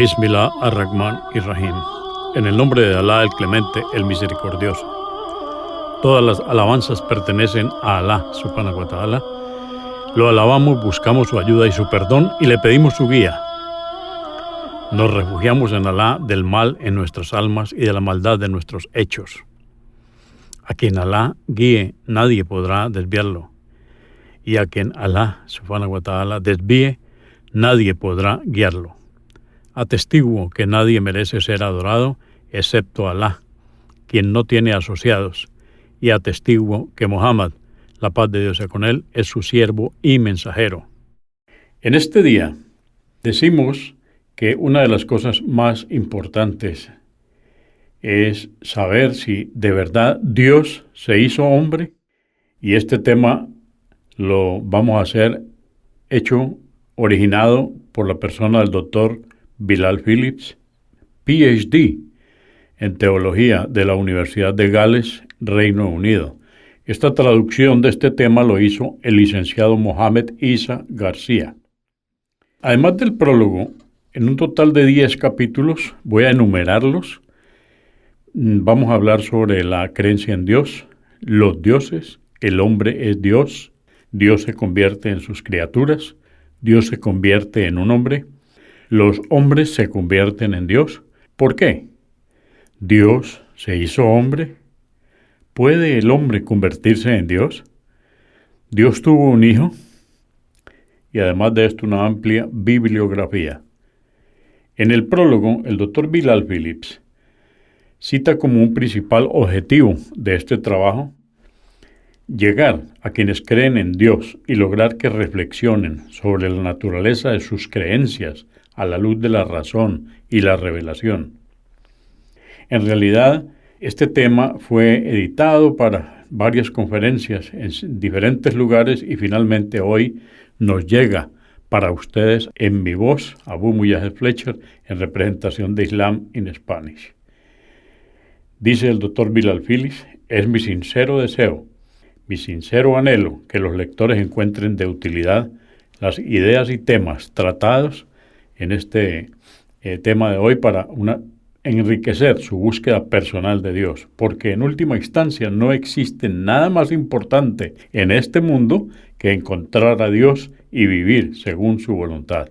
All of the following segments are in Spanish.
Bismillah ar-Rahman ir-Rahim. En el nombre de Alá, el Clemente, el Misericordioso. Todas las alabanzas pertenecen a Alá, subhanahu wa ta'ala. Lo alabamos, buscamos su ayuda y su perdón y le pedimos su guía. Nos refugiamos en Alá del mal en nuestras almas y de la maldad de nuestros hechos. A quien Alá guíe, nadie podrá desviarlo. Y a quien Alá, subhanahu wa ta'ala, desvíe, nadie podrá guiarlo. Atestiguo que nadie merece ser adorado excepto Alá, quien no tiene asociados, y atestiguo que Muhammad, la paz de Dios sea con él, es su siervo y mensajero. En este día decimos que una de las cosas más importantes es saber si de verdad Dios se hizo hombre, y este tema lo vamos a hacer originado por la persona del doctor Bilal Phillips, PhD en Teología de la Universidad de Gales, Reino Unido. Esta traducción de este tema lo hizo el licenciado Mohamed Isa García. Además del prólogo, en un total de 10 capítulos, voy a enumerarlos. Vamos a hablar sobre la creencia en Dios, los dioses, el hombre es Dios, Dios se convierte en sus criaturas, Dios se convierte en un hombre, los hombres se convierten en Dios. ¿Por qué? Dios se hizo hombre. ¿Puede el hombre convertirse en Dios? Dios tuvo un hijo y además de esto una amplia bibliografía. En el prólogo, el doctor Bilal Phillips cita como un principal objetivo de este trabajo llegar a quienes creen en Dios y lograr que reflexionen sobre la naturaleza de sus creencias a la luz de la razón y la revelación. En realidad, este tema fue editado para varias conferencias en diferentes lugares y finalmente hoy nos llega para ustedes en mi voz, Abu Mujahid Fletcher, en representación de Islam in Spanish. Dice el doctor Bilal Phillips, es mi sincero deseo, mi sincero anhelo que los lectores encuentren de utilidad las ideas y temas tratados en este tema de hoy para enriquecer su búsqueda personal de Dios, porque en última instancia no existe nada más importante en este mundo que encontrar a Dios y vivir según su voluntad.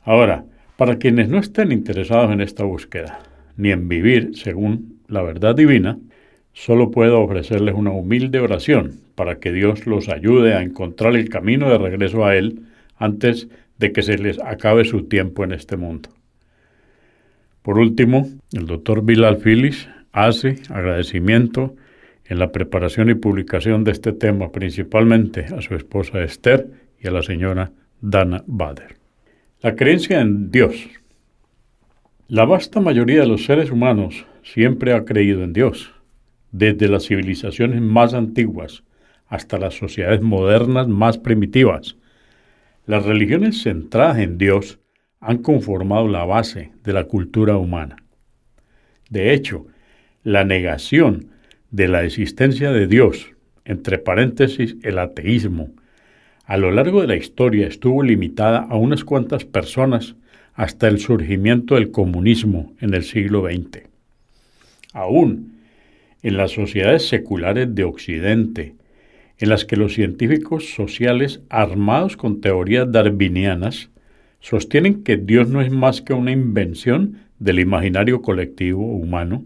Ahora, para quienes no estén interesados en esta búsqueda, ni en vivir según la verdad divina, solo puedo ofrecerles una humilde oración para que Dios los ayude a encontrar el camino de regreso a Él antes de que se les acabe su tiempo en este mundo. Por último, el doctor Bilal Phillips hace agradecimiento en la preparación y publicación de este tema principalmente a su esposa Esther y a la señora Dana Bader. La creencia en Dios. La vasta mayoría de los seres humanos siempre ha creído en Dios, desde las civilizaciones más antiguas hasta las sociedades modernas más primitivas. Las religiones centradas en Dios han conformado la base de la cultura humana. De hecho, la negación de la existencia de Dios, entre paréntesis el ateísmo, a lo largo de la historia estuvo limitada a unas cuantas personas hasta el surgimiento del comunismo en el siglo XX. Aún en las sociedades seculares de Occidente, en las que los científicos sociales armados con teorías darwinianas sostienen que Dios no es más que una invención del imaginario colectivo humano,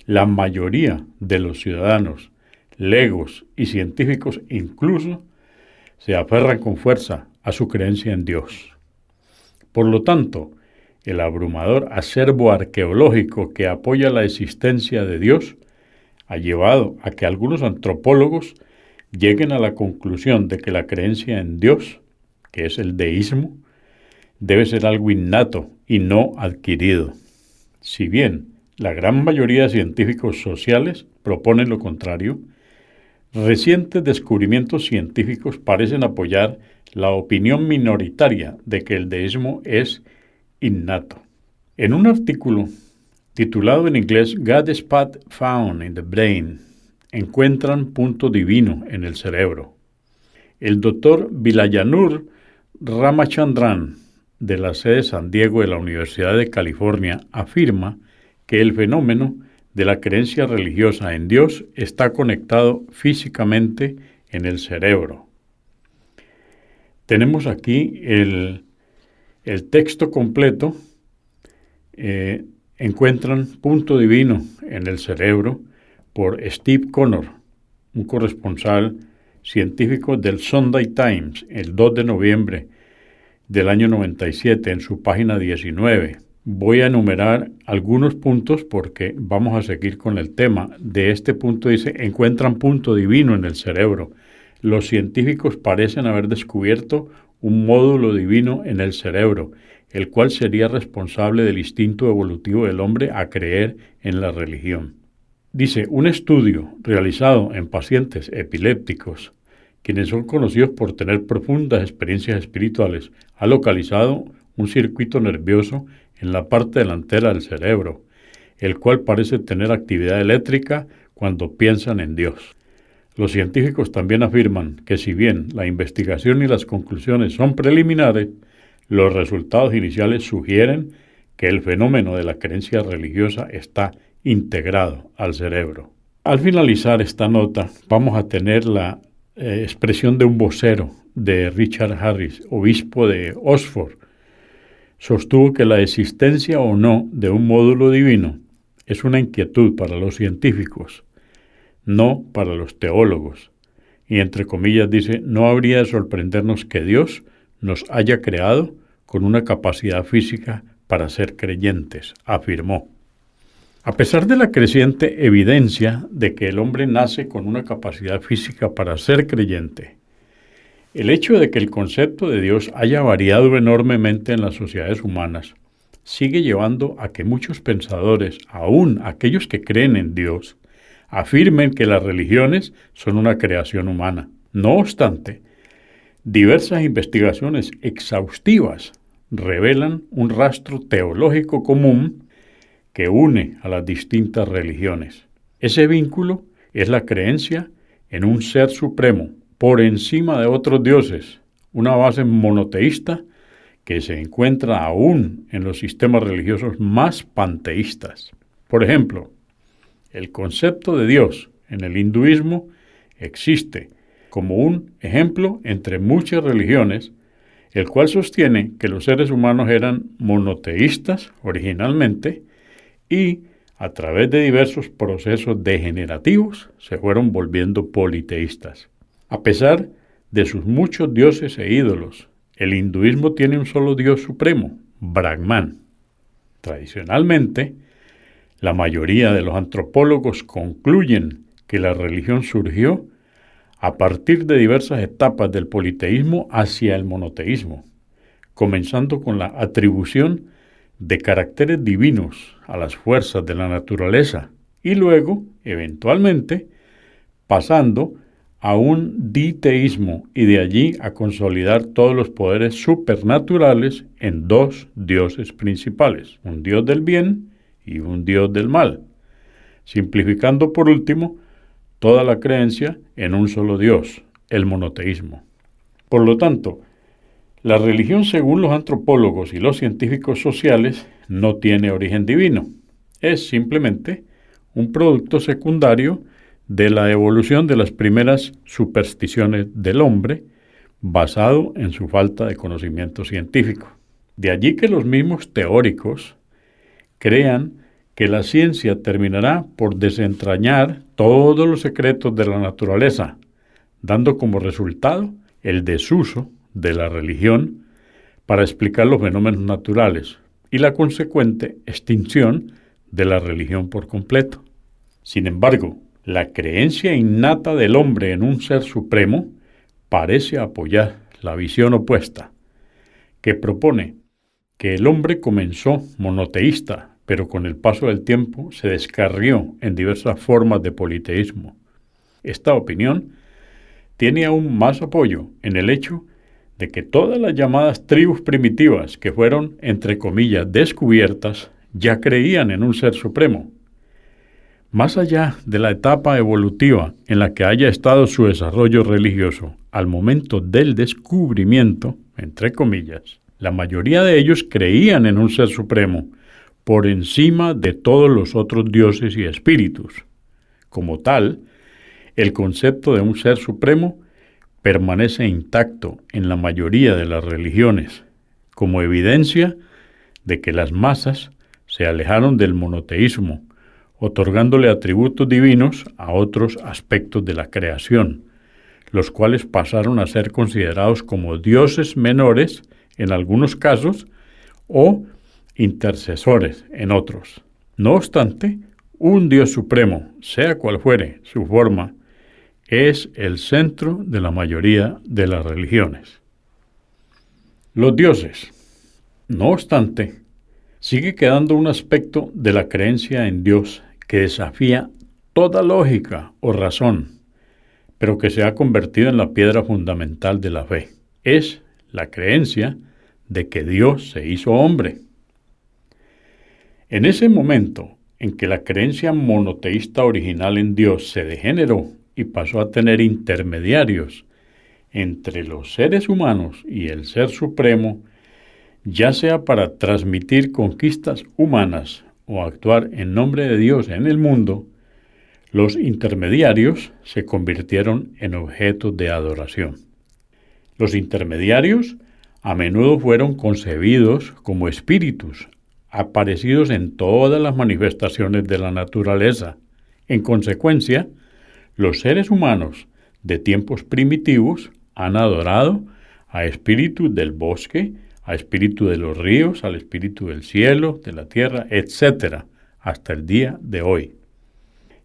la mayoría de los ciudadanos, legos y científicos incluso se aferran con fuerza a su creencia en Dios. Por lo tanto, el abrumador acervo arqueológico que apoya la existencia de Dios ha llevado a que algunos antropólogos lleguen a la conclusión de que la creencia en Dios, que es el deísmo, debe ser algo innato y no adquirido. Si bien la gran mayoría de científicos sociales proponen lo contrario, recientes descubrimientos científicos parecen apoyar la opinión minoritaria de que el deísmo es innato. En un artículo titulado en inglés God Spot Found in the Brain, encuentran punto divino en el cerebro, el doctor Vilayanur Ramachandran de la sede San Diego de la Universidad de California afirma que el fenómeno de la creencia religiosa en Dios está conectado físicamente en el cerebro. Tenemos aquí el texto completo. Encuentran Punto Divino en el Cerebro por Steve Connor, un corresponsal científico del Sunday Times, el 2 de noviembre del año 97, en su página 19. Voy a enumerar algunos puntos porque vamos a seguir con el tema. De este punto dice, encuentran punto divino en el cerebro. Los científicos parecen haber descubierto un módulo divino en el cerebro, el cual sería responsable del instinto evolutivo del hombre a creer en la religión. Dice, un estudio realizado en pacientes epilépticos, quienes son conocidos por tener profundas experiencias espirituales, ha localizado un circuito nervioso en la parte delantera del cerebro, el cual parece tener actividad eléctrica cuando piensan en Dios. Los científicos también afirman que si bien la investigación y las conclusiones son preliminares, los resultados iniciales sugieren que el fenómeno de la creencia religiosa está integrado al cerebro. Al finalizar esta nota, vamos a tener la expresión de un vocero de Richard Harris, obispo de Oxford. Sostuvo que la existencia o no de un módulo divino es una inquietud para los científicos, no para los teólogos. Y entre comillas dice, no habría de sorprendernos que Dios nos haya creado con una capacidad física para ser creyentes, afirmó. A pesar de la creciente evidencia de que el hombre nace con una capacidad física para ser creyente, el hecho de que el concepto de Dios haya variado enormemente en las sociedades humanas sigue llevando a que muchos pensadores, aún aquellos que creen en Dios, afirmen que las religiones son una creación humana. No obstante, diversas investigaciones exhaustivas revelan un rastro teológico común que une a las distintas religiones. Ese vínculo es la creencia en un ser supremo por encima de otros dioses, una base monoteísta que se encuentra aún en los sistemas religiosos más panteístas. Por ejemplo, el concepto de Dios en el hinduismo existe como un ejemplo entre muchas religiones, el cual sostiene que los seres humanos eran monoteístas originalmente y a través de diversos procesos degenerativos se fueron volviendo politeístas. A pesar de sus muchos dioses e ídolos, el hinduismo tiene un solo dios supremo, Brahman. Tradicionalmente, la mayoría de los antropólogos concluyen que la religión surgió a partir de diversas etapas del politeísmo hacia el monoteísmo, comenzando con la atribución de caracteres divinos a las fuerzas de la naturaleza y luego, eventualmente, pasando a un diteísmo y de allí a consolidar todos los poderes supernaturales en dos dioses principales, un dios del bien y un dios del mal, simplificando por último toda la creencia en un solo Dios, el monoteísmo. Por lo tanto, la religión, según los antropólogos y los científicos sociales, no tiene origen divino. Es simplemente un producto secundario de la evolución de las primeras supersticiones del hombre, basado en su falta de conocimiento científico. De allí que los mismos teóricos crean que la ciencia terminará por desentrañar todos los secretos de la naturaleza, dando como resultado el desuso de la religión para explicar los fenómenos naturales y la consecuente extinción de la religión por completo. Sin embargo, la creencia innata del hombre en un ser supremo parece apoyar la visión opuesta, que propone que el hombre comenzó monoteísta, pero con el paso del tiempo se descarrió en diversas formas de politeísmo. Esta opinión tiene aún más apoyo en el hecho de que todas las llamadas tribus primitivas que fueron, entre comillas, descubiertas, ya creían en un ser supremo. Más allá de la etapa evolutiva en la que haya estado su desarrollo religioso al momento del descubrimiento, entre comillas, La mayoría de ellos creían en un ser supremo, por encima de todos los otros dioses y espíritus. Como tal, el concepto de un ser supremo permanece intacto en la mayoría de las religiones, como evidencia de que las masas se alejaron del monoteísmo, otorgándole atributos divinos a otros aspectos de la creación, los cuales pasaron a ser considerados como dioses menores en algunos casos o intercesores en otros. No obstante, un Dios supremo, sea cual fuere su forma, es el centro de la mayoría de las religiones. Los dioses, no obstante, sigue quedando un aspecto de la creencia en Dios que desafía toda lógica o razón, pero que se ha convertido en la piedra fundamental de la fe. Es la creencia de que Dios se hizo hombre. En ese momento en que la creencia monoteísta original en Dios se degeneró y pasó a tener intermediarios entre los seres humanos y el Ser Supremo, ya sea para transmitir conquistas humanas o actuar en nombre de Dios en el mundo, los intermediarios se convirtieron en objetos de adoración. Los intermediarios a menudo fueron concebidos como espíritus, aparecidos en todas las manifestaciones de la naturaleza. En consecuencia, los seres humanos de tiempos primitivos han adorado a espíritus del bosque, a espíritu de los ríos, al espíritu del cielo, de la tierra, etc., hasta el día de hoy.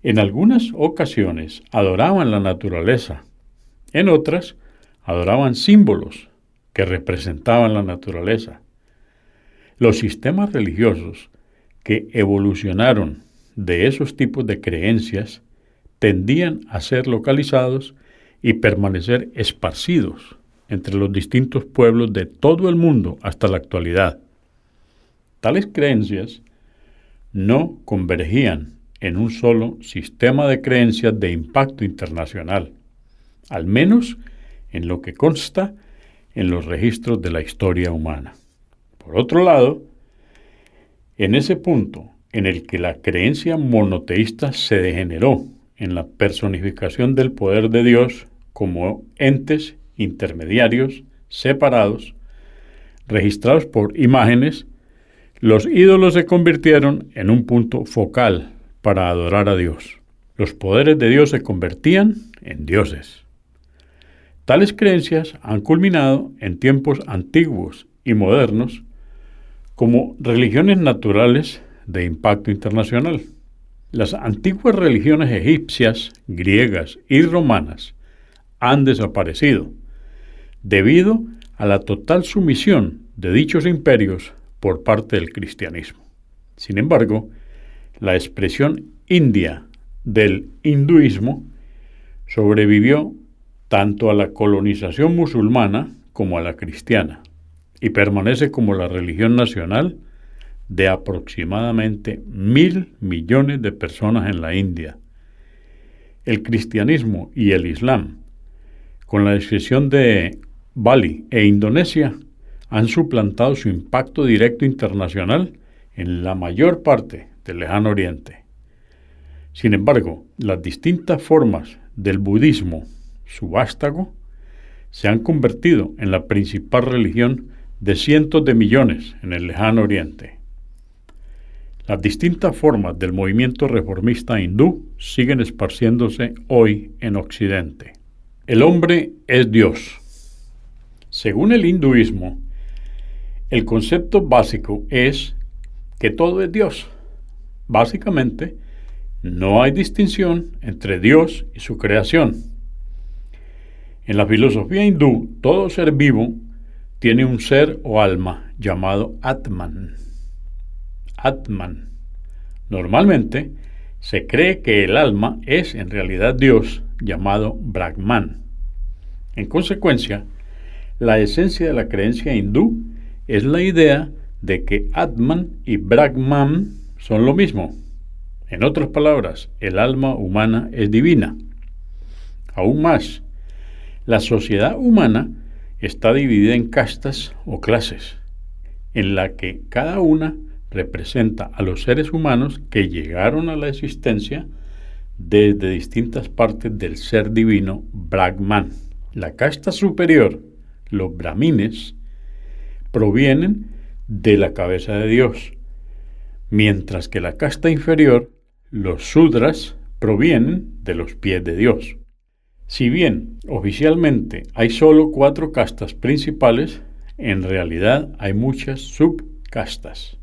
En algunas ocasiones adoraban la naturaleza, en otras adoraban símbolos que representaban la naturaleza. Los sistemas religiosos que evolucionaron de esos tipos de creencias tendían a ser localizados y permanecer esparcidos entre los distintos pueblos de todo el mundo hasta la actualidad. Tales creencias no convergían en un solo sistema de creencias de impacto internacional, al menos en lo que consta en los registros de la historia humana. Por otro lado, en ese punto en el que la creencia monoteísta se degeneró en la personificación del poder de Dios como entes intermediarios, separados, registrados por imágenes, los ídolos se convirtieron en un punto focal para adorar a Dios. Los poderes de Dios se convertían en dioses. Tales creencias han culminado en tiempos antiguos y modernos como religiones naturales de impacto internacional. Las antiguas religiones egipcias, griegas y romanas han desaparecido debido a la total sumisión de dichos imperios por parte del cristianismo. Sin embargo, la expresión india del hinduismo sobrevivió tanto a la colonización musulmana como a la cristiana y permanece como la religión nacional de aproximadamente 1.000 millones de personas en la India. El cristianismo y el islam, con la excepción de Bali e Indonesia, han suplantado su impacto directo internacional en la mayor parte del Lejano Oriente. Sin embargo, las distintas formas del budismo subástago se han convertido en la principal religión de cientos de millones en el Lejano Oriente. Las distintas formas del movimiento reformista hindú siguen esparciéndose hoy en Occidente. El hombre es Dios. Según el hinduismo, el concepto básico es que todo es Dios. Básicamente, no hay distinción entre Dios y su creación. En la filosofía hindú, todo ser vivo tiene un ser o alma llamado Atman. Atman. Normalmente, se cree que el alma es en realidad Dios, llamado Brahman. En consecuencia, la esencia de la creencia hindú es la idea de que Atman y Brahman son lo mismo. En otras palabras, el alma humana es divina. Aún más, la sociedad humana está dividida en castas o clases, en la que cada una representa a los seres humanos que llegaron a la existencia desde distintas partes del ser divino Brahman. La casta superior, los brahmines, provienen de la cabeza de Dios, mientras que la casta inferior, los sudras, provienen de los pies de Dios. Si bien oficialmente hay solo 4 castas principales, en realidad hay muchas subcastas.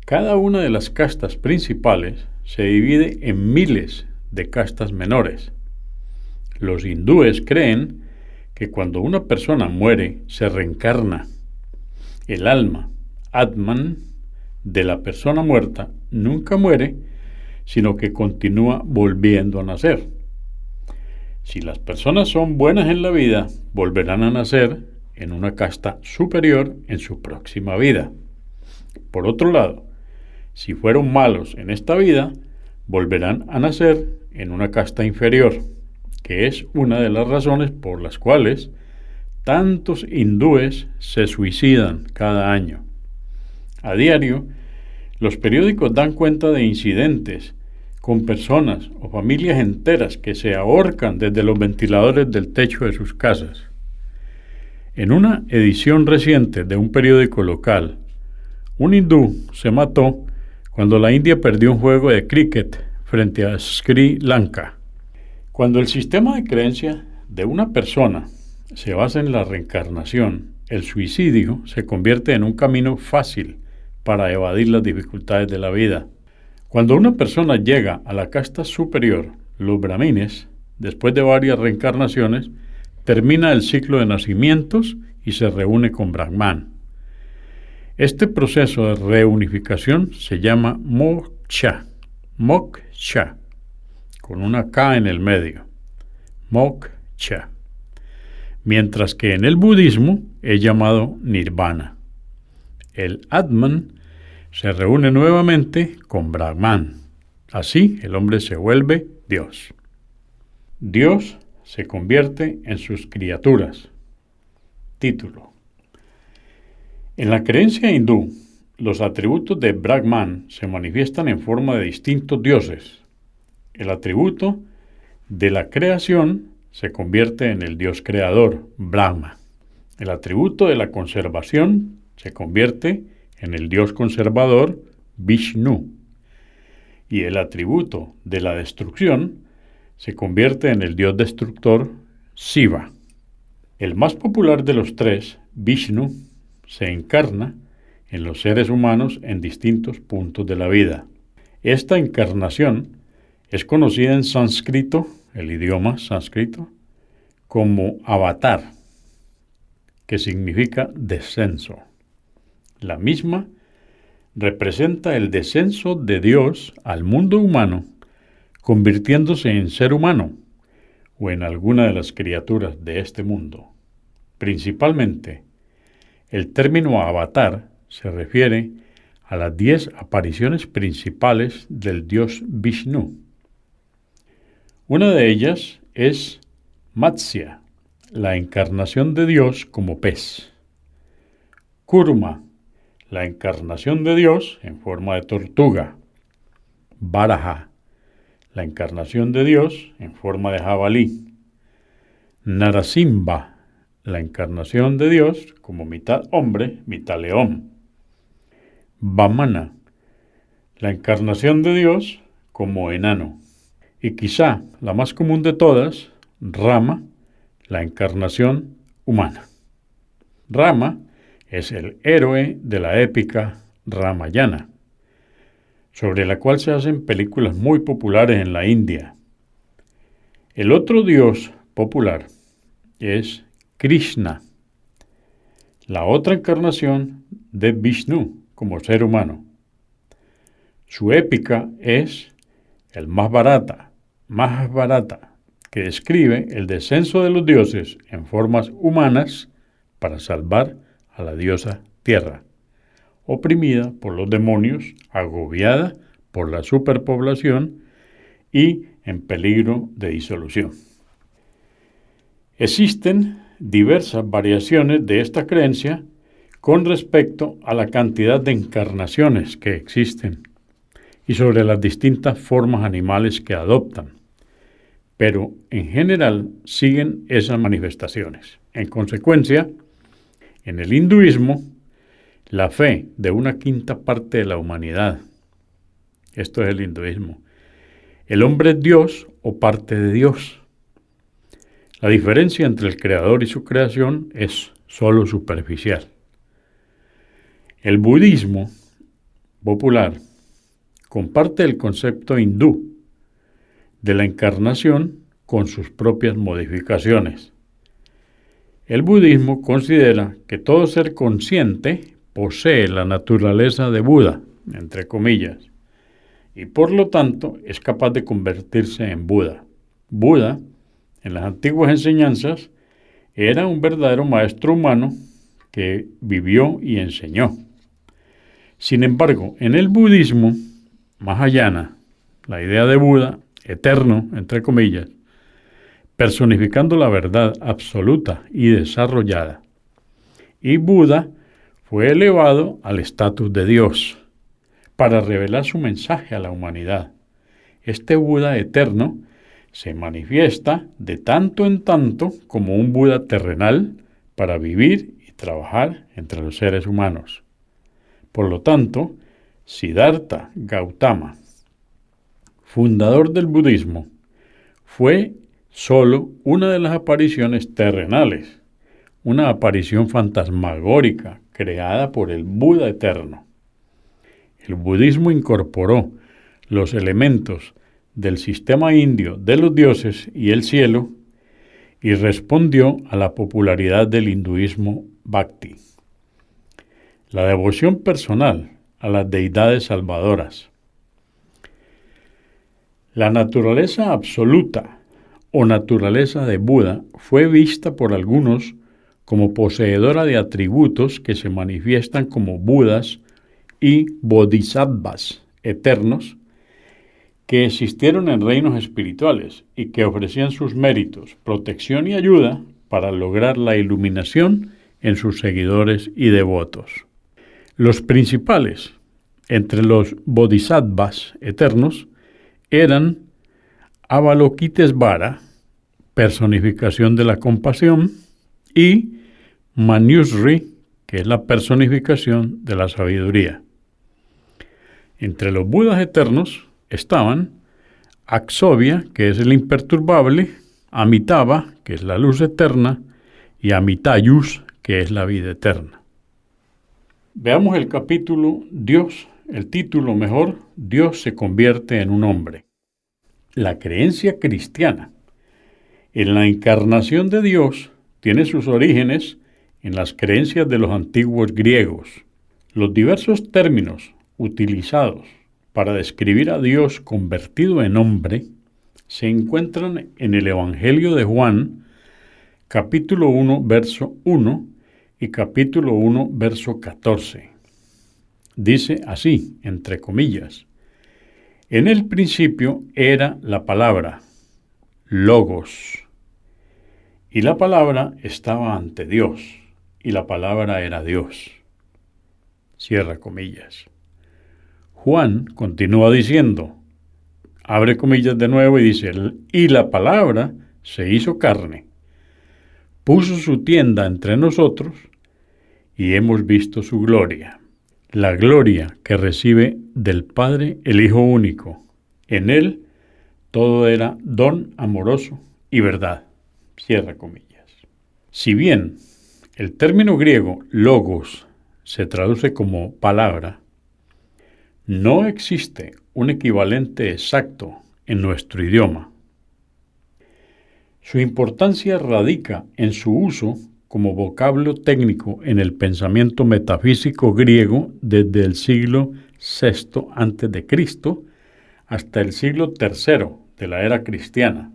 Cada una de las castas principales se divide en miles de castas menores. Los hindúes creen que cuando una persona muere se reencarna. El alma, Atman, de la persona muerta nunca muere, sino que continúa volviendo a nacer. Si las personas son buenas en la vida, volverán a nacer en una casta superior en su próxima vida. Por otro lado, si fueron malos en esta vida, volverán a nacer en una casta inferior, que es una de las razones por las cuales tantos hindúes se suicidan cada año. A diario, los periódicos dan cuenta de incidentes con personas o familias enteras que se ahorcan desde los ventiladores del techo de sus casas. En una edición reciente de un periódico local, un hindú se mató cuando la India perdió un juego de cricket frente a Sri Lanka. Cuando el sistema de creencia de una persona se basa en la reencarnación, el suicidio se convierte en un camino fácil para evadir las dificultades de la vida. Cuando una persona llega a la casta superior, los brahmines, después de varias reencarnaciones, termina el ciclo de nacimientos y se reúne con Brahman. Este proceso de reunificación se llama moksha, con una K en el medio, moksha, mientras que en el budismo es llamado nirvana. El Atman se reúne nuevamente con Brahman. Así el hombre se vuelve Dios. Dios se convierte en sus criaturas. Título. En la creencia hindú, los atributos de Brahman se manifiestan en forma de distintos dioses. El atributo de la creación se convierte en el dios creador, Brahma. El atributo de la conservación se convierte en el dios conservador, Vishnu. Y el atributo de la destrucción se convierte en el dios destructor, Shiva. El más popular de los tres, Vishnu, se encarna en los seres humanos en distintos puntos de la vida. Esta encarnación es conocida en sánscrito, el idioma sánscrito, como avatar, que significa descenso. La misma representa el descenso de Dios al mundo humano, convirtiéndose en ser humano o en alguna de las criaturas de este mundo. Principalmente, el término avatar se refiere a las 10 apariciones principales del dios Vishnu. Una de ellas es Matsya, la encarnación de Dios como pez. Kurma, la encarnación de Dios en forma de tortuga. Varaha, la encarnación de Dios en forma de jabalí. Narasimha, la encarnación de Dios como mitad hombre, mitad león. Vamana, la encarnación de Dios como enano. Y quizá la más común de todas, Rama, la encarnación humana. Rama es el héroe de la épica Ramayana, sobre la cual se hacen películas muy populares en la India. El otro dios popular es Krishna, la otra encarnación de Vishnu como ser humano. Su épica es el Mahabharata, que describe el descenso de los dioses en formas humanas para salvar a la diosa Tierra, oprimida por los demonios, agobiada por la superpoblación y en peligro de disolución. Existen diversas variaciones de esta creencia, con respecto a la cantidad de encarnaciones que existen y sobre las distintas formas animales que adoptan, pero en general siguen esas manifestaciones. En consecuencia, en el hinduismo, la fe de una quinta parte de la humanidad, esto es el hinduismo, el hombre es Dios o parte de Dios. La diferencia entre el creador y su creación es solo superficial. El budismo popular comparte el concepto hindú de la encarnación con sus propias modificaciones. El budismo considera que todo ser consciente posee la naturaleza de Buda, entre comillas, y por lo tanto es capaz de convertirse en Buda. Buda, en las antiguas enseñanzas, era un verdadero maestro humano que vivió y enseñó. Sin embargo, en el budismo, Mahayana, la idea de Buda, eterno, entre comillas, personificando la verdad absoluta y desarrollada. Y Buda fue elevado al estatus de Dios para revelar su mensaje a la humanidad. Este Buda eterno se manifiesta de tanto en tanto como un Buda terrenal para vivir y trabajar entre los seres humanos. Por lo tanto, Siddhartha Gautama, fundador del budismo, fue solo una de las apariciones terrenales, una aparición fantasmagórica creada por el Buda eterno. El budismo incorporó los elementos del sistema indio de los dioses y el cielo y respondió a la popularidad del hinduismo Bhakti, la devoción personal a las deidades salvadoras. La naturaleza absoluta o naturaleza de Buda fue vista por algunos como poseedora de atributos que se manifiestan como Budas y Bodhisattvas eternos que existieron en reinos espirituales y que ofrecían sus méritos, protección y ayuda para lograr la iluminación en sus seguidores y devotos. Los principales entre los Bodhisattvas eternos eran Avalokitesvara, personificación de la compasión, y Manjusri, que es la personificación de la sabiduría. Entre los Budas eternos estaban Akshobhya, que es el imperturbable, Amitabha, que es la luz eterna, y Amitayus, que es la vida eterna. Veamos el capítulo Dios, el título mejor, Dios se convierte en un hombre. La creencia cristiana en la encarnación de Dios tiene sus orígenes en las creencias de los antiguos griegos. Los diversos términos utilizados para describir a Dios convertido en hombre se encuentran en el Evangelio de Juan, capítulo 1, verso 1 y capítulo 1, verso 14. Dice así, entre comillas, en el principio era la palabra, Logos, y la palabra estaba ante Dios, y la palabra era Dios. Cierra comillas. Juan continúa diciendo, abre comillas de nuevo y dice, y la palabra se hizo carne, puso su tienda entre nosotros y hemos visto su gloria, la gloria que recibe del Padre el Hijo único. En él todo era don amoroso y verdad. Cierra comillas. Si bien el término griego logos se traduce como palabra, no existe un equivalente exacto en nuestro idioma. Su importancia radica en su uso como vocablo técnico en el pensamiento metafísico griego desde el siglo VI a.C. hasta el siglo III de la era cristiana,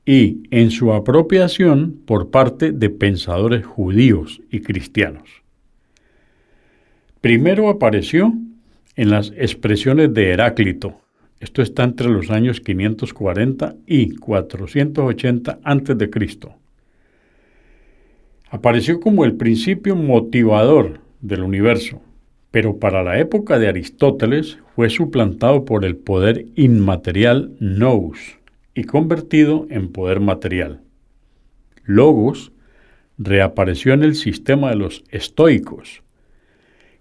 y en su apropiación por parte de pensadores judíos y cristianos. Primero apareció en las expresiones de Heráclito. Esto está entre los años 540 y 480 a.C. Apareció como el principio motivador del universo, pero para la época de Aristóteles fue suplantado por el poder inmaterial nous y convertido en poder material. Logos reapareció en el sistema de los estoicos,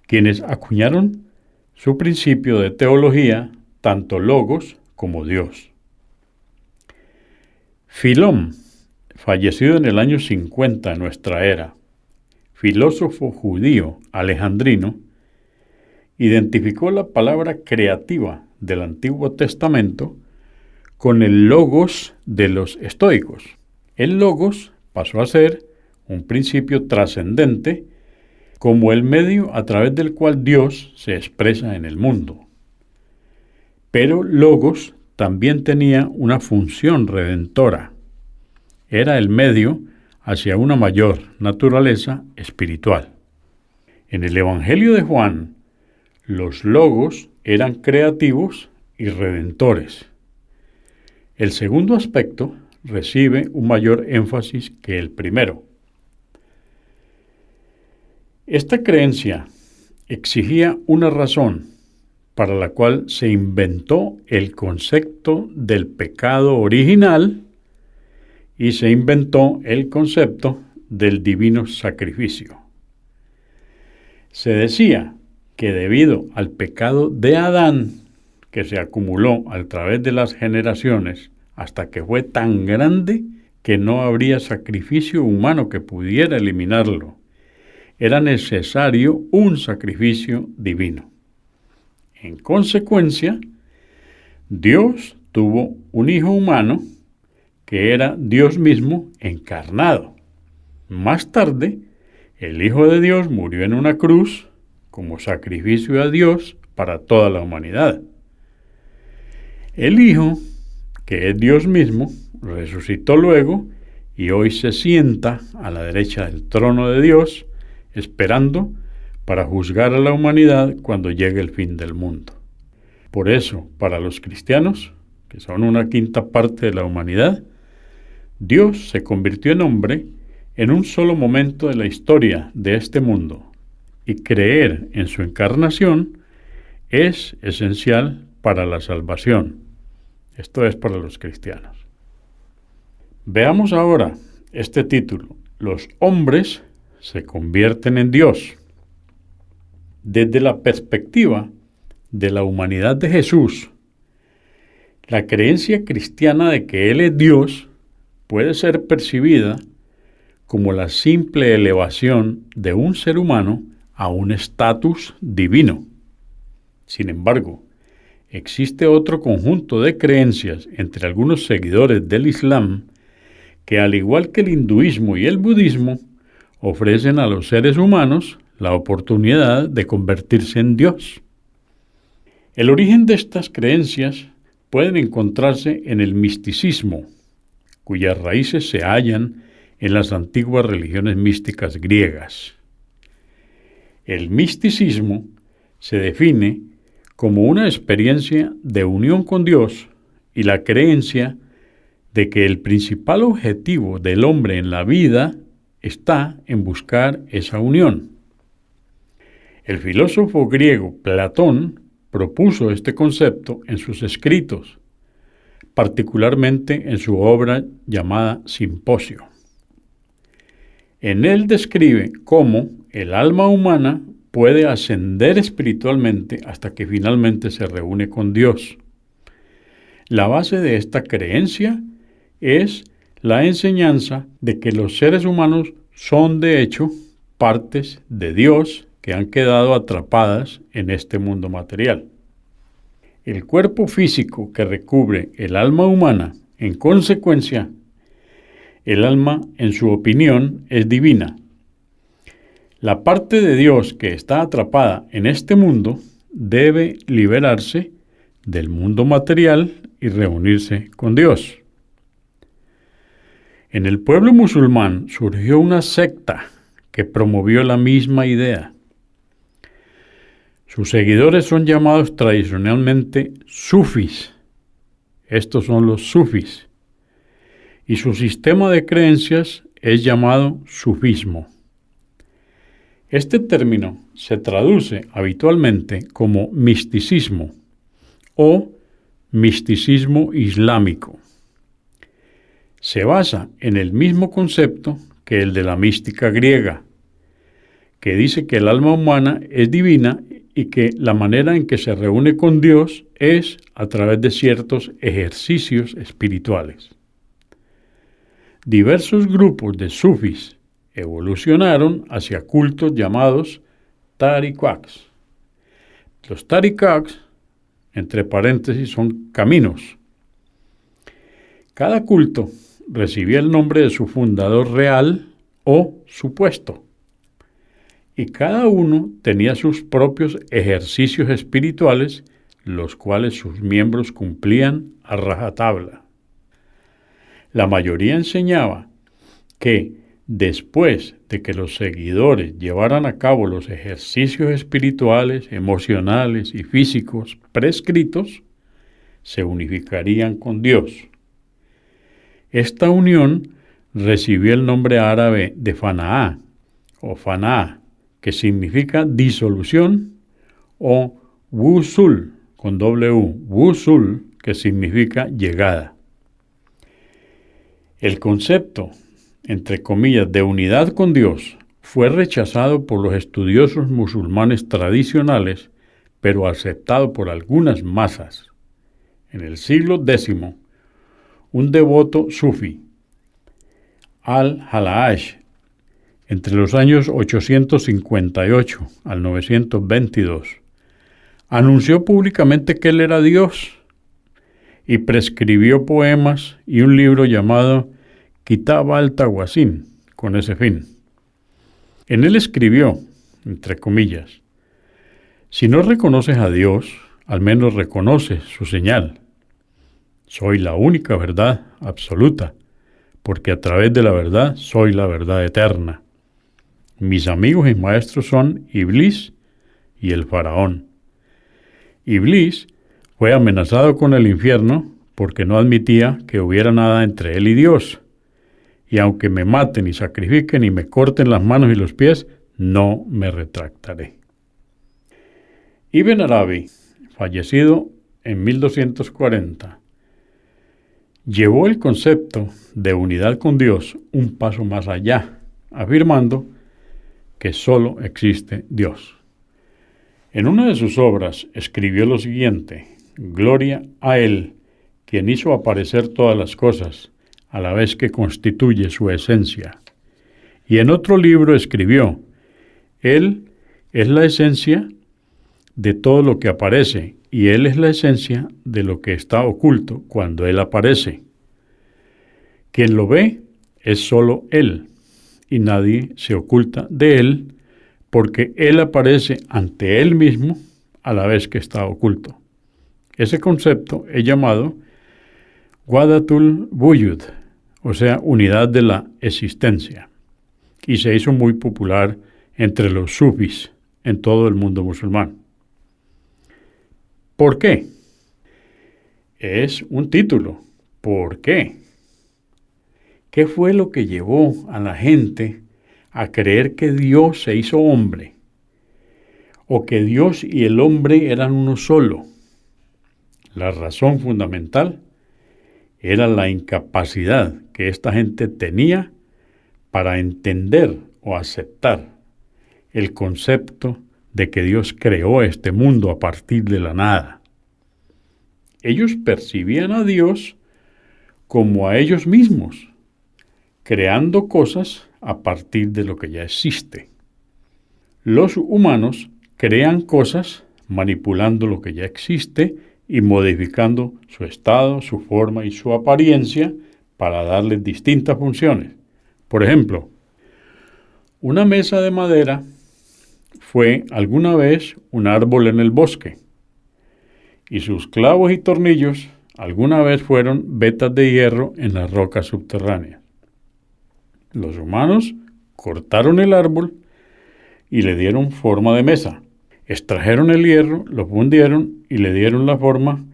quienes acuñaron su principio de teología, tanto logos como Dios. Filón, fallecido en el año 50 de nuestra era, filósofo judío alejandrino, identificó la palabra creativa del Antiguo Testamento con el logos de los estoicos. El logos pasó a ser un principio trascendente como el medio a través del cual Dios se expresa en el mundo. Pero logos también tenía una función redentora. Era el medio hacia una mayor naturaleza espiritual. En el Evangelio de Juan, los logos eran creativos y redentores. El segundo aspecto recibe un mayor énfasis que el primero. Esta creencia exigía una razón para la cual se inventó el concepto del pecado original y se inventó el concepto del divino sacrificio. Se decía que debido al pecado de Adán, que se acumuló a través de las generaciones hasta que fue tan grande que no habría sacrificio humano que pudiera eliminarlo, era necesario un sacrificio divino. En consecuencia, Dios tuvo un hijo humano que era Dios mismo encarnado. Más tarde, el Hijo de Dios murió en una cruz como sacrificio a Dios para toda la humanidad. El Hijo, que es Dios mismo, resucitó luego y hoy se sienta a la derecha del trono de Dios, esperando para juzgar a la humanidad cuando llegue el fin del mundo. Por eso, para los cristianos, que son una quinta parte de la humanidad, Dios se convirtió en hombre en un solo momento de la historia de este mundo, y creer en su encarnación es esencial para la salvación. Esto es para los cristianos. Veamos ahora este título: Los hombres se convierten en Dios. Desde la perspectiva de la humanidad de Jesús, la creencia cristiana de que Él es Dios puede ser percibida como la simple elevación de un ser humano a un estatus divino. Sin embargo, existe otro conjunto de creencias entre algunos seguidores del Islam que, al igual que el hinduismo y el budismo, ofrecen a los seres humanos la oportunidad de convertirse en Dios. El origen de estas creencias pueden encontrarse en el misticismo, cuyas raíces se hallan en las antiguas religiones místicas griegas. El misticismo se define como una experiencia de unión con Dios y la creencia de que el principal objetivo del hombre en la vida está en buscar esa unión. El filósofo griego Platón propuso este concepto en sus escritos, particularmente en su obra llamada Simposio. En él describe cómo el alma humana puede ascender espiritualmente hasta que finalmente se reúne con Dios. La base de esta creencia es la enseñanza de que los seres humanos son, de hecho, partes de Dios que han quedado atrapadas en este mundo material. El cuerpo físico que recubre el alma humana, en consecuencia, el alma, en su opinión, es divina. La parte de Dios que está atrapada en este mundo debe liberarse del mundo material y reunirse con Dios. En el pueblo musulmán surgió una secta que promovió la misma idea. Sus seguidores son llamados tradicionalmente sufis. Estos son los sufis. Y su sistema de creencias es llamado sufismo. Este término se traduce habitualmente como misticismo o misticismo islámico. Se basa en el mismo concepto que el de la mística griega, que dice que el alma humana es divina y que la manera en que se reúne con Dios es a través de ciertos ejercicios espirituales. Diversos grupos de sufis evolucionaron hacia cultos llamados tariqas. Los tariqas, entre paréntesis, son caminos. Cada culto recibía el nombre de su fundador real o supuesto, y cada uno tenía sus propios ejercicios espirituales, los cuales sus miembros cumplían a rajatabla. La mayoría enseñaba que después de que los seguidores llevaran a cabo los ejercicios espirituales, emocionales y físicos prescritos, se unificarían con Dios. Esta unión recibió el nombre árabe de Fanaá o Faná, que significa disolución, o Wusul, con doble U, Wusul, que significa llegada. El concepto, entre comillas, de unidad con Dios fue rechazado por los estudiosos musulmanes tradicionales, pero aceptado por algunas masas. En el siglo X, un devoto sufi, Al-Halaj, entre los años 858 al 922, anunció públicamente que él era Dios y prescribió poemas y un libro llamado Kitab al-Tawassin con ese fin. En él escribió, entre comillas, si no reconoces a Dios, al menos reconoces su señal. Soy la única verdad absoluta, porque a través de la verdad soy la verdad eterna. Mis amigos y maestros son Iblis y el faraón. Iblis fue amenazado con el infierno porque no admitía que hubiera nada entre él y Dios. Y aunque me maten y sacrifiquen y me corten las manos y los pies, no me retractaré. Ibn Arabi, fallecido en 1240, llevó el concepto de unidad con Dios un paso más allá, afirmando que solo existe Dios. En una de sus obras escribió lo siguiente: Gloria a Él, quien hizo aparecer todas las cosas, a la vez que constituye su esencia. Y en otro libro escribió: Él es la esencia de todo lo que aparece, y Él es la esencia de lo que está oculto cuando Él aparece. Quien lo ve es solo Él, y nadie se oculta de Él, porque Él aparece ante Él mismo a la vez que está oculto. Ese concepto es llamado Wahdatul Wujud, o sea, unidad de la existencia, y se hizo muy popular entre los sufis en todo el mundo musulmán. ¿Por qué? Es un título. ¿Por qué? ¿Qué fue lo que llevó a la gente a creer que Dios se hizo hombre? ¿O que Dios y el hombre eran uno solo? La razón fundamental era la incapacidad que esta gente tenía para entender o aceptar el concepto de que Dios creó este mundo a partir de la nada. Ellos percibían a Dios como a ellos mismos, creando cosas a partir de lo que ya existe. Los humanos crean cosas manipulando lo que ya existe y modificando su estado, su forma y su apariencia para darles distintas funciones. Por ejemplo, una mesa de madera fue alguna vez un árbol en el bosque, y sus clavos y tornillos alguna vez fueron vetas de hierro en las rocas subterráneas. Los humanos cortaron el árbol y le dieron forma de mesa. Extrajeron el hierro, lo fundieron y le dieron la forma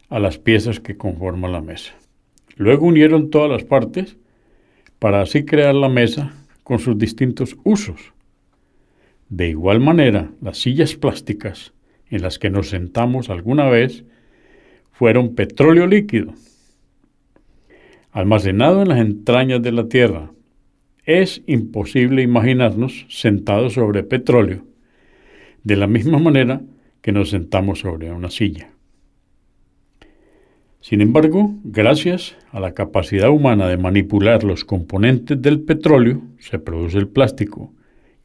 a las piezas que conforman la mesa. Luego unieron todas las partes para así crear la mesa con sus distintos usos. De igual manera, las sillas plásticas en las que nos sentamos alguna vez fueron petróleo líquido, almacenado en las entrañas de la tierra. Es imposible imaginarnos sentados sobre petróleo, de la misma manera que nos sentamos sobre una silla. Sin embargo, gracias a la capacidad humana de manipular los componentes del petróleo, se produce el plástico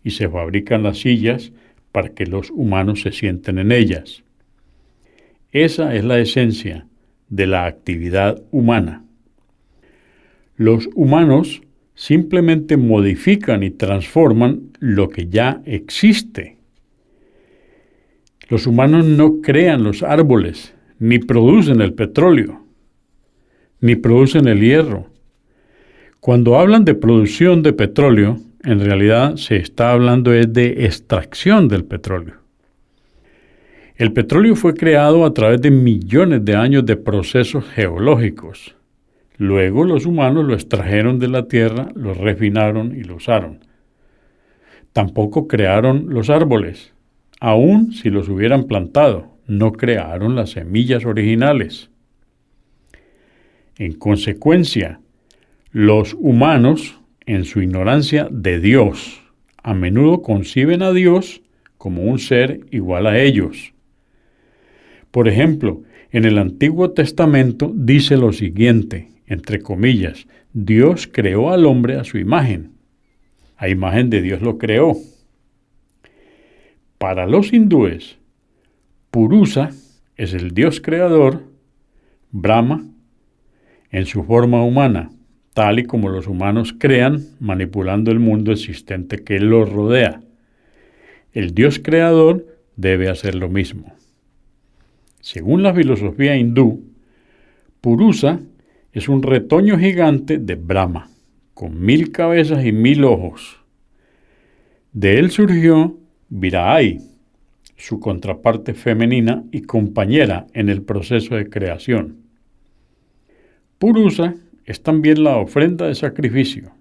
y se fabrican las sillas para que los humanos se sienten en ellas. Esa es la esencia de la actividad humana. Los humanos simplemente modifican y transforman lo que ya existe. Los humanos no crean los árboles, ni producen el petróleo, ni producen el hierro. Cuando hablan de producción de petróleo, en realidad se está hablando de extracción del petróleo. El petróleo fue creado a través de millones de años de procesos geológicos. Luego los humanos lo extrajeron de la tierra, lo refinaron y lo usaron. Tampoco crearon los árboles, aun si los hubieran plantado. No crearon las semillas originales. En consecuencia, los humanos, en su ignorancia de Dios, a menudo conciben a Dios como un ser igual a ellos. Por ejemplo, en el Antiguo Testamento dice lo siguiente, entre comillas, Dios creó al hombre a su imagen. A imagen de Dios lo creó. Para los hindúes, Purusa es el Dios creador, Brahma, en su forma humana, tal y como los humanos crean, manipulando el mundo existente que los rodea. El Dios creador debe hacer lo mismo. Según la filosofía hindú, Purusa es un retoño gigante de Brahma, con 1000 cabezas y 1000 ojos. De él surgió Virahay, su contraparte femenina y compañera en el proceso de creación. Purusa es también la ofrenda de sacrificio,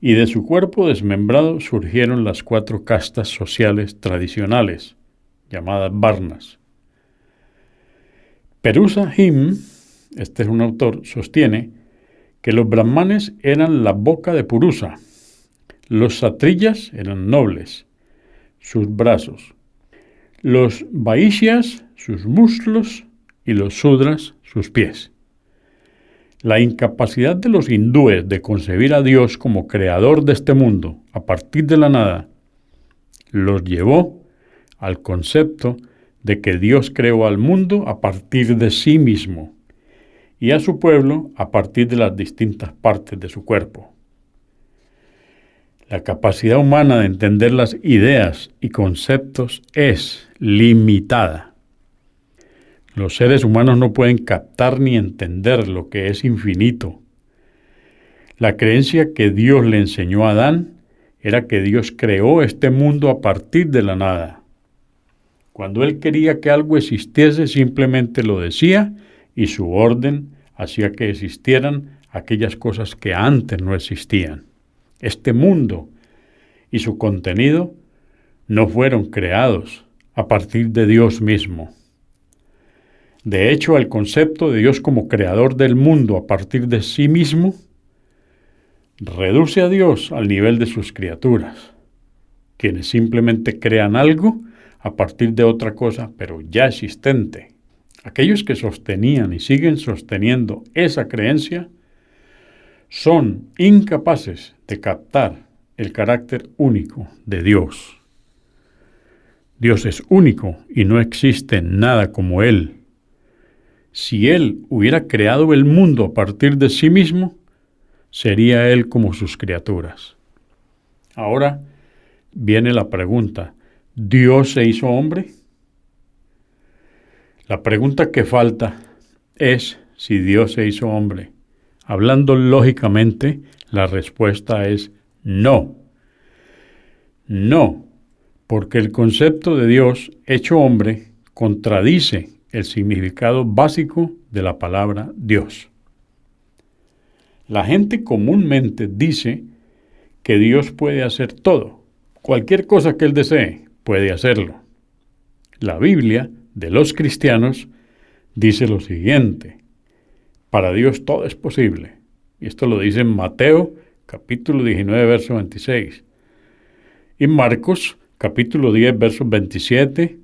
y de su cuerpo desmembrado surgieron las 4 castas sociales tradicionales, llamadas varnas. Perusa Him, este es un autor, sostiene que los brahmanes eran la boca de Purusa, los satriyas eran nobles, sus brazos, los vaishyas, sus muslos, y los sudras, sus pies. La incapacidad de los hindúes de concebir a Dios como creador de este mundo a partir de la nada los llevó al concepto de que Dios creó al mundo a partir de sí mismo y a su pueblo a partir de las distintas partes de su cuerpo. La capacidad humana de entender las ideas y conceptos es limitada. Los seres humanos no pueden captar ni entender lo que es infinito. La creencia que Dios le enseñó a Adán era que Dios creó este mundo a partir de la nada. Cuando Él quería que algo existiese, simplemente lo decía y su orden hacía que existieran aquellas cosas que antes no existían. Este mundo y su contenido no fueron creados a partir de Dios mismo. De hecho, el concepto de Dios como creador del mundo a partir de sí mismo reduce a Dios al nivel de sus criaturas, quienes simplemente crean algo a partir de otra cosa, pero ya existente. Aquellos que sostenían y siguen sosteniendo esa creencia son incapaces de captar el carácter único de Dios. Dios es único y no existe nada como Él. Si Él hubiera creado el mundo a partir de sí mismo, sería Él como sus criaturas. Ahora viene la pregunta, ¿Dios se hizo hombre? La pregunta que falta es si Dios se hizo hombre. Hablando lógicamente, la respuesta es no. No, porque el concepto de Dios hecho hombre contradice el significado básico de la palabra Dios. La gente comúnmente dice que Dios puede hacer todo. Cualquier cosa que Él desee, puede hacerlo. La Biblia de los cristianos dice lo siguiente: para Dios todo es posible. Y esto lo dice en Mateo, capítulo 19, verso 26. Y Marcos, capítulo 10, versos 27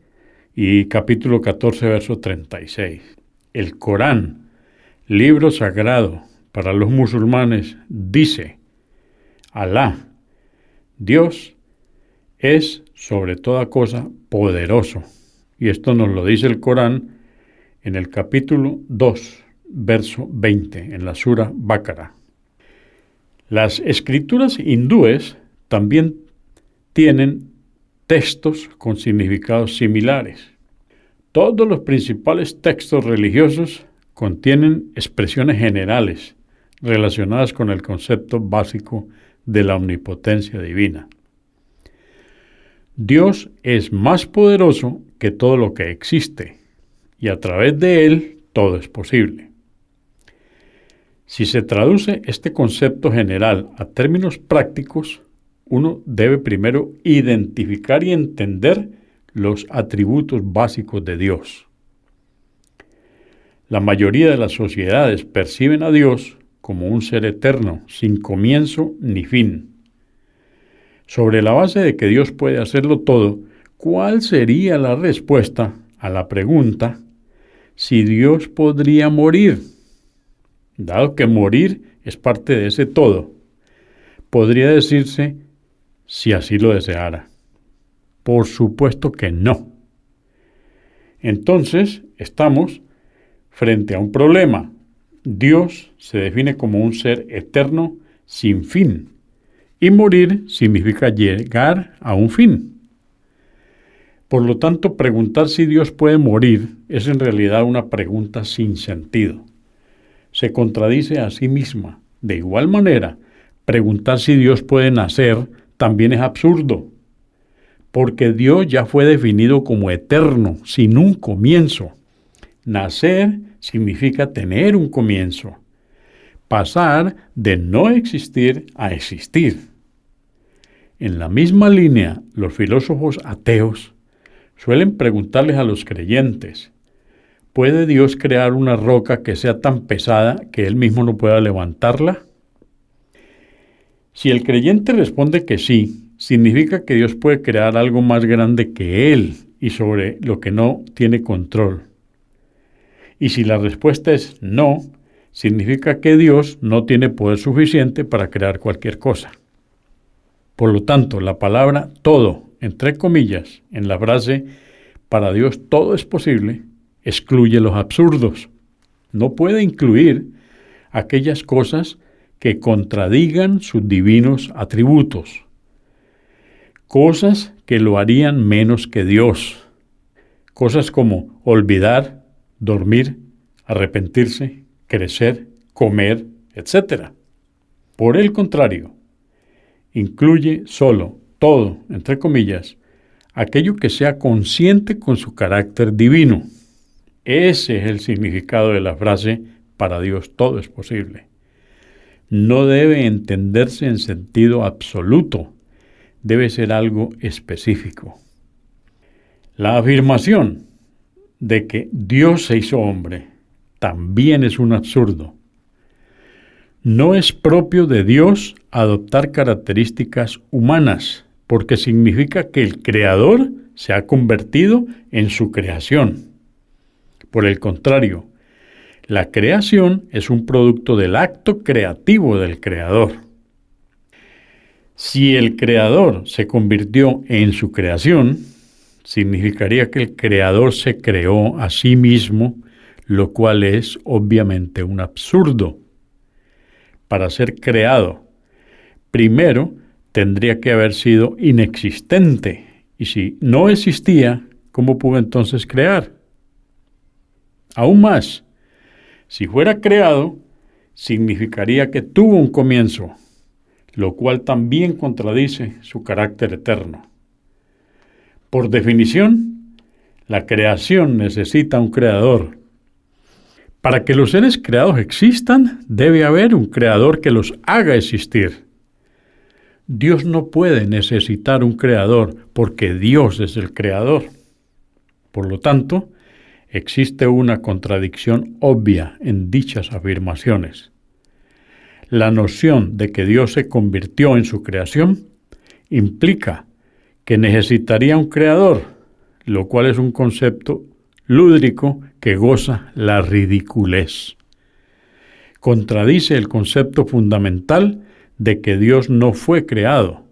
y capítulo 14, verso 36. El Corán, libro sagrado para los musulmanes, dice: Alá, Dios, es sobre toda cosa poderoso. Y esto nos lo dice el Corán en el capítulo 2, verso 20, en la sura Báqara. Las escrituras hindúes también tienen textos con significados similares. Todos los principales textos religiosos contienen expresiones generales relacionadas con el concepto básico de la omnipotencia divina. Dios es más poderoso que todo lo que existe, y a través de Él todo es posible. Si se traduce este concepto general a términos prácticos, uno debe primero identificar y entender los atributos básicos de Dios. La mayoría de las sociedades perciben a Dios como un ser eterno, sin comienzo ni fin. Sobre la base de que Dios puede hacerlo todo, ¿cuál sería la respuesta a la pregunta si Dios podría morir? Dado que morir es parte de ese todo, podría decirse si así lo deseara. Por supuesto que no. Entonces, estamos frente a un problema. Dios se define como un ser eterno sin fin, y morir significa llegar a un fin. Por lo tanto, preguntar si Dios puede morir es en realidad una pregunta sin sentido. Se contradice a sí misma. De igual manera, preguntar si Dios puede nacer también es absurdo, porque Dios ya fue definido como eterno, sin un comienzo. Nacer significa tener un comienzo, pasar de no existir a existir. En la misma línea, los filósofos ateos suelen preguntarles a los creyentes: ¿puede Dios crear una roca que sea tan pesada que Él mismo no pueda levantarla? Si el creyente responde que sí, significa que Dios puede crear algo más grande que Él y sobre lo que no tiene control. Y si la respuesta es no, significa que Dios no tiene poder suficiente para crear cualquier cosa. Por lo tanto, la palabra todo, entre comillas, en la frase para Dios todo es posible, excluye los absurdos. No puede incluir aquellas cosas que contradigan sus divinos atributos, cosas que lo harían menos que Dios, cosas como olvidar, dormir, arrepentirse, crecer, comer, etc. Por el contrario, incluye solo, todo, entre comillas, aquello que sea consciente con su carácter divino. Ese es el significado de la frase para Dios todo es posible. No debe entenderse en sentido absoluto, debe ser algo específico. La afirmación de que Dios se hizo hombre también es un absurdo. No es propio de Dios adoptar características humanas, porque significa que el Creador se ha convertido en su creación. Por el contrario, la creación es un producto del acto creativo del Creador. Si el Creador se convirtió en su creación, significaría que el Creador se creó a sí mismo, lo cual es obviamente un absurdo. Para ser creado, primero tendría que haber sido inexistente, y si no existía, ¿cómo pudo entonces crear? Aún más, si fuera creado, significaría que tuvo un comienzo, lo cual también contradice su carácter eterno. Por definición, la creación necesita un creador. Para que los seres creados existan, debe haber un creador que los haga existir. Dios no puede necesitar un creador porque Dios es el creador. Por lo tanto, existe una contradicción obvia en dichas afirmaciones. La noción de que Dios se convirtió en su creación implica que necesitaría un creador, lo cual es un concepto lúdico que goza la ridiculez. Contradice el concepto fundamental de que Dios no fue creado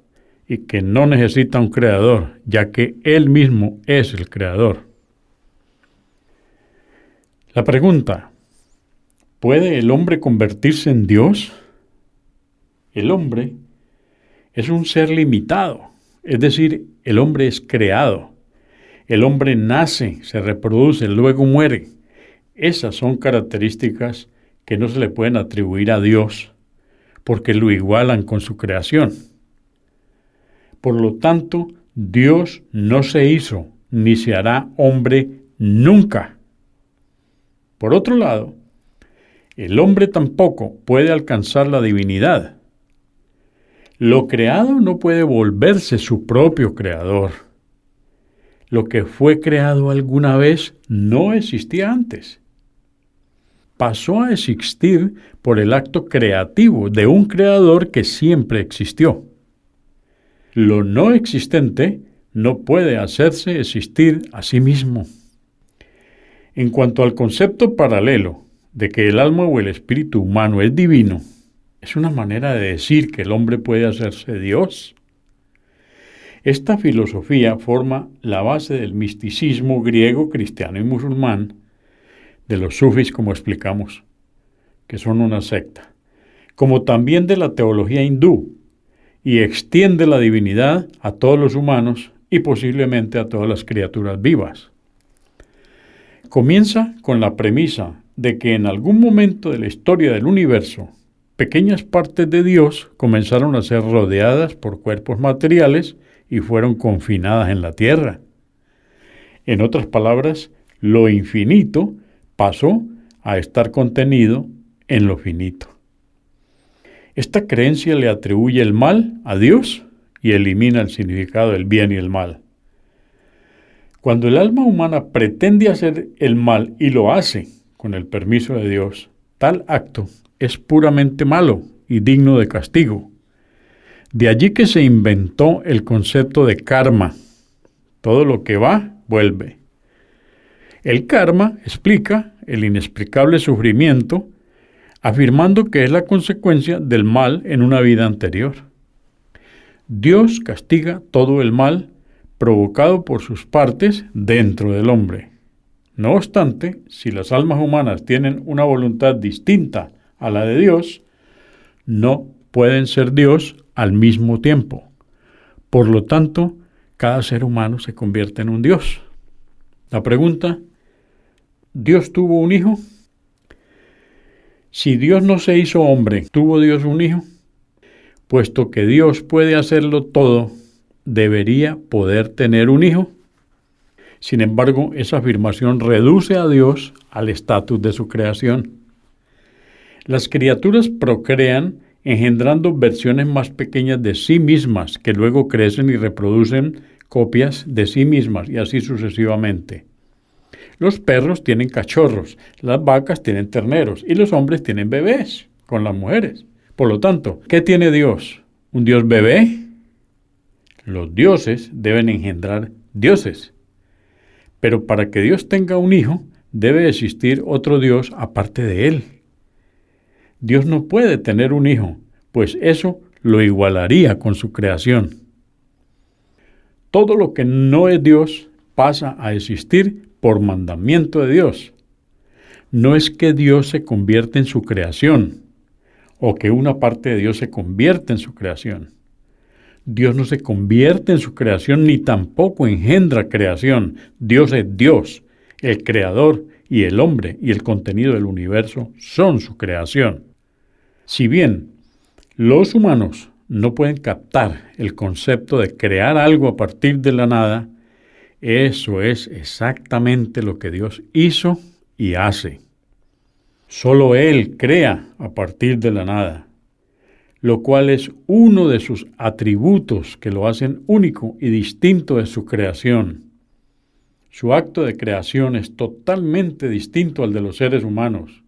y que no necesita un creador, ya que Él mismo es el creador. La pregunta: ¿puede el hombre convertirse en Dios? El hombre es un ser limitado, es decir, el hombre es creado. El hombre nace, se reproduce, luego muere. Esas son características que no se le pueden atribuir a Dios, porque lo igualan con su creación. Por lo tanto, Dios no se hizo ni se hará hombre nunca. Por otro lado, el hombre tampoco puede alcanzar la divinidad. Lo creado no puede volverse su propio creador. Lo que fue creado alguna vez no existía antes. Pasó a existir por el acto creativo de un creador que siempre existió. Lo no existente no puede hacerse existir a sí mismo. En cuanto al concepto paralelo de que el alma o el espíritu humano es divino, es una manera de decir que el hombre puede hacerse Dios. Esta filosofía forma la base del misticismo griego, cristiano y musulmán, de los sufis, como explicamos, que son una secta, como también de la teología hindú, y extiende la divinidad a todos los humanos y posiblemente a todas las criaturas vivas. Comienza con la premisa de que en algún momento de la historia del universo, pequeñas partes de Dios comenzaron a ser rodeadas por cuerpos materiales y fueron confinadas en la tierra. En otras palabras, lo infinito pasó a estar contenido en lo finito. Esta creencia le atribuye el mal a Dios y elimina el significado del bien y el mal. Cuando el alma humana pretende hacer el mal y lo hace con el permiso de Dios, tal acto es puramente malo y digno de castigo. De allí que se inventó el concepto de karma. Todo lo que va, vuelve. El karma explica el inexplicable sufrimiento, afirmando que es la consecuencia del mal en una vida anterior. Dios castiga todo el mal provocado por sus partes dentro del hombre. No obstante, si las almas humanas tienen una voluntad distinta a la de Dios, no pueden ser Dios al mismo tiempo. Por lo tanto, cada ser humano se convierte en un Dios. La pregunta: ¿Dios tuvo un hijo? Si Dios no se hizo hombre, ¿tuvo Dios un hijo? Puesto que Dios puede hacerlo todo, ¿debería poder tener un hijo? Sin embargo, esa afirmación reduce a Dios al estatus de su creación. Las criaturas procrean engendrando versiones más pequeñas de sí mismas que luego crecen y reproducen copias de sí mismas y así sucesivamente. Los perros tienen cachorros, las vacas tienen terneros y los hombres tienen bebés con las mujeres. Por lo tanto, ¿qué tiene Dios? ¿Un Dios bebé? Los dioses deben engendrar dioses. Pero para que Dios tenga un hijo, debe existir otro Dios aparte de él. Dios no puede tener un hijo, pues eso lo igualaría con su creación. Todo lo que no es Dios pasa a existir por mandamiento de Dios. No es que Dios se convierte en su creación, o que una parte de Dios se convierte en su creación. Dios no se convierte en su creación ni tampoco engendra creación. Dios es Dios, el creador, y el hombre y el contenido del universo son su creación. Si bien los humanos no pueden captar el concepto de crear algo a partir de la nada, eso es exactamente lo que Dios hizo y hace. Solo Él crea a partir de la nada, lo cual es uno de sus atributos que lo hacen único y distinto de su creación. Su acto de creación es totalmente distinto al de los seres humanos.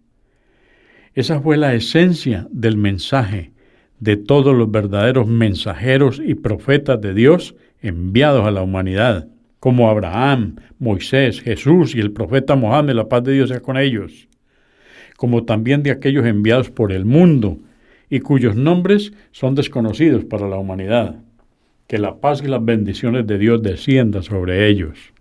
Esa fue la esencia del mensaje de todos los verdaderos mensajeros y profetas de Dios enviados a la humanidad, como Abraham, Moisés, Jesús y el profeta Mohammed, la paz de Dios sea con ellos, como también de aquellos enviados por el mundo y cuyos nombres son desconocidos para la humanidad. Que la paz y las bendiciones de Dios desciendan sobre ellos.